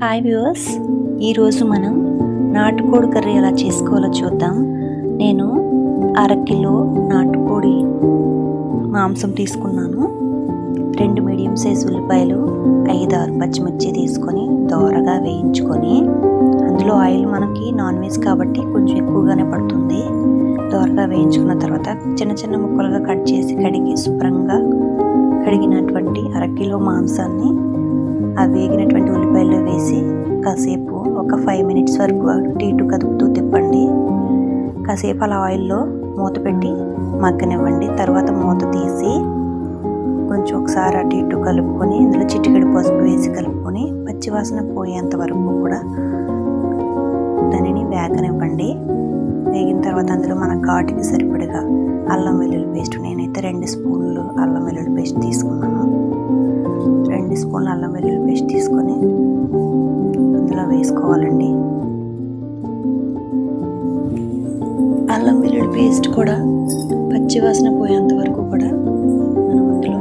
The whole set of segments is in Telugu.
హాయ్ వ్యూవర్స్, ఈరోజు మనం నాటుకోడి కర్రీ ఎలా చేసుకోవాలో చూద్దాం. నేను అరకిలో నాటుకోడి మాంసం తీసుకున్నాను. 2 మీడియం సైజు ఉల్లిపాయలు, 5-6 పచ్చిమిర్చి తీసుకొని దోరగా వేయించుకొని, అందులో ఆయిల్ మనకి నాన్ వెజ్ కాబట్టి కొంచెం ఎక్కువగానే పడుతుంది. దోరగా వేయించుకున్న తర్వాత చిన్న చిన్న ముక్కలుగా కట్ చేసి శుభ్రంగా కడిగినటువంటి అరకిలో మాంసాన్ని ఆ వేగినటువంటి ఉల్లిపాయల్లో వేసి కాసేపు ఒక 5 మినిట్స్ వరకు అటు ఇటు కదుపుతూ తిప్పండి. కాసేపు అలా ఆయిల్లో మూత పెట్టి మగ్గనివ్వండి. తర్వాత మూత తీసి కొంచెం ఒకసారి అటు ఇటు కలుపుకొని ఇందులో చిటికెడు పసుపు వేసి కలుపుకొని పచ్చివాసన పోయేంత వరకు కూడా దానిని వేగనివ్వండి. వేగిన తర్వాత అందులో మన ఘాటుకి సరిపడగా అల్లం వెల్లుల్లి పేస్ట్, నేనైతే 2 స్పూన్లు అల్లం వెల్లుల్లి పేస్ట్ తీసుకున్నాను. 2 స్పూన్ల అల్లం వెల్లుల్లి పేస్ట్ తీసుకొని అందులో వేసుకోవాలండి. అల్లం వెల్లుల్లి పేస్ట్ కూడా పచ్చివాసన పోయేంత వరకు కూడా మనం అందులో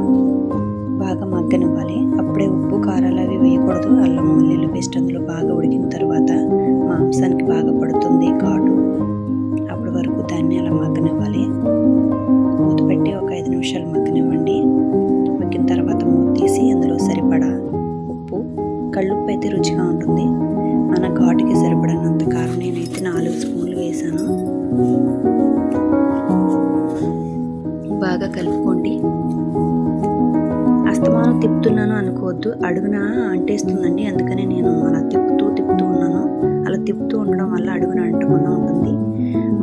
బాగా మగ్గనివ్వాలి. అప్పుడే ఉప్పు కారాలు అవి వేయకూడదు. అల్లం వెల్లుల్లి పేస్ట్ అందులో బాగా ఉడికిన తర్వాత మాంసానికి బాగా పడుతుంది ఘాటు. అప్పటి వరకు దాన్ని అలా మగ్గనివ్వాలి. మూత పెట్టి ఒక 5 నిమిషాలు మగ్గనివ్వండి. మగ్గిన తర్వాత మూత తీసి అందులో సరిపడా ఉప్పు, కళ్ళుప్పు అయితే రుచిగా ఉంటుంది. మన ఘాటుకి సరిపడినంత కారం, నేనైతే 4 స్పూన్లు వేసాను. బాగా కలుపుకోండి. అస్తమానం తిప్పుతున్నాను అనుకోవద్దు, అడుగున అంటేస్తుందండి. అందుకని నేను అలా తిప్పుతూ ఉన్నాను. అలా తిప్పుతూ ఉండడం వల్ల అడుగున అంటకుండా ఉంటుంది,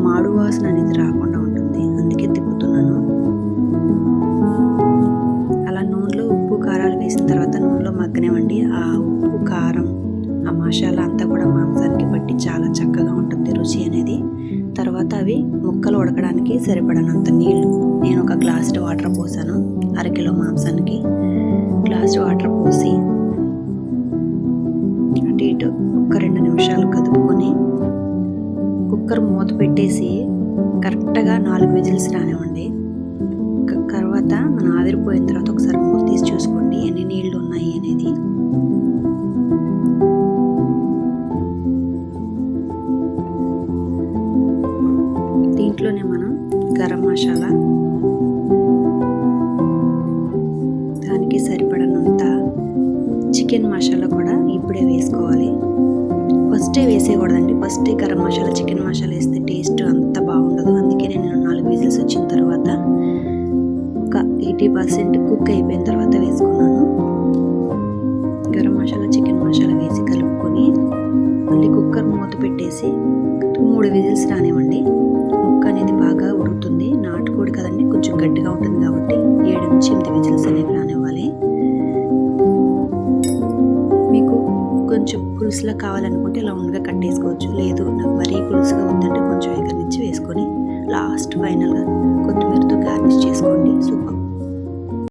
మాడు వాసన అనేది రాకుండా ఉంటుంది. అందుకే తిప్పుతున్నాను. అలా నూనెలో ఉప్పు కారాలు వేసిన తర్వాత నూనెలో మగ్గనివ్వండి. ఆ ఉప్పు కారం ఆ మసాలా అంతా కూడా మాంసానికి పట్టి చాలా చక్కగా ఉంటుంది రుచి అనేది. తర్వాత అవి ముక్కలు ఉడకడానికి సరిపడనంత నీళ్ళు, నేను ఒక గ్లాసు వాటర్ పోసాను. అరకిలో మాంసానికి గ్లాసు వాటర్ పోసి అటు ఇటు ఒక 2 నిమిషాలు కదుపుకొని కుక్కర్ మూత పెట్టేసి కరెక్ట్గా 4 విజిల్స్ రానివ్వండి. తర్వాత మనం ఆవిరిపోయిన తర్వాత ఒకసారి మూత తీసి చూసుకోండి ఎన్ని నీళ్లు ఉన్నాయి అనేది. దీంట్లోనే మనం గరం మసాలా, దానికి సరిపడనంత చికెన్ మసాలా కూడా ఇప్పుడే వేసుకోవాలి. ఫస్టే వేసేయకూడదండి. ఫస్టే గరం మసాలా, చికెన్ మసాలా వేస్తే టేస్ట్ అంత బాగుండదు. అందుకే నేను 4 విజిల్స్ వచ్చిన తర్వాత ఒక 80% కుక్ అయిపోయిన తర్వాత వేసుకున్నాను. గరం మసాలా, చికెన్ మసాలా వేసి కలుపుకొని మళ్ళీ కుక్కర్ మూత పెట్టేసి 3 విజిల్స్ రానివ్వండి. ముక్క అనేది బాగా ఉడుకుతుంది. నాటుకోడి కదండి, కొంచెం గట్టిగా ఉంటుంది కాబట్టి 7 నుంచి 8 విజిల్స్ అనేవి రానివ్వాలి. మీకు కొంచెం పులుసులా కావాలనుకుంటే ఇలా ఉండగా కట్టేసుకోవచ్చు. లేదు నాకు మరీ పులుసు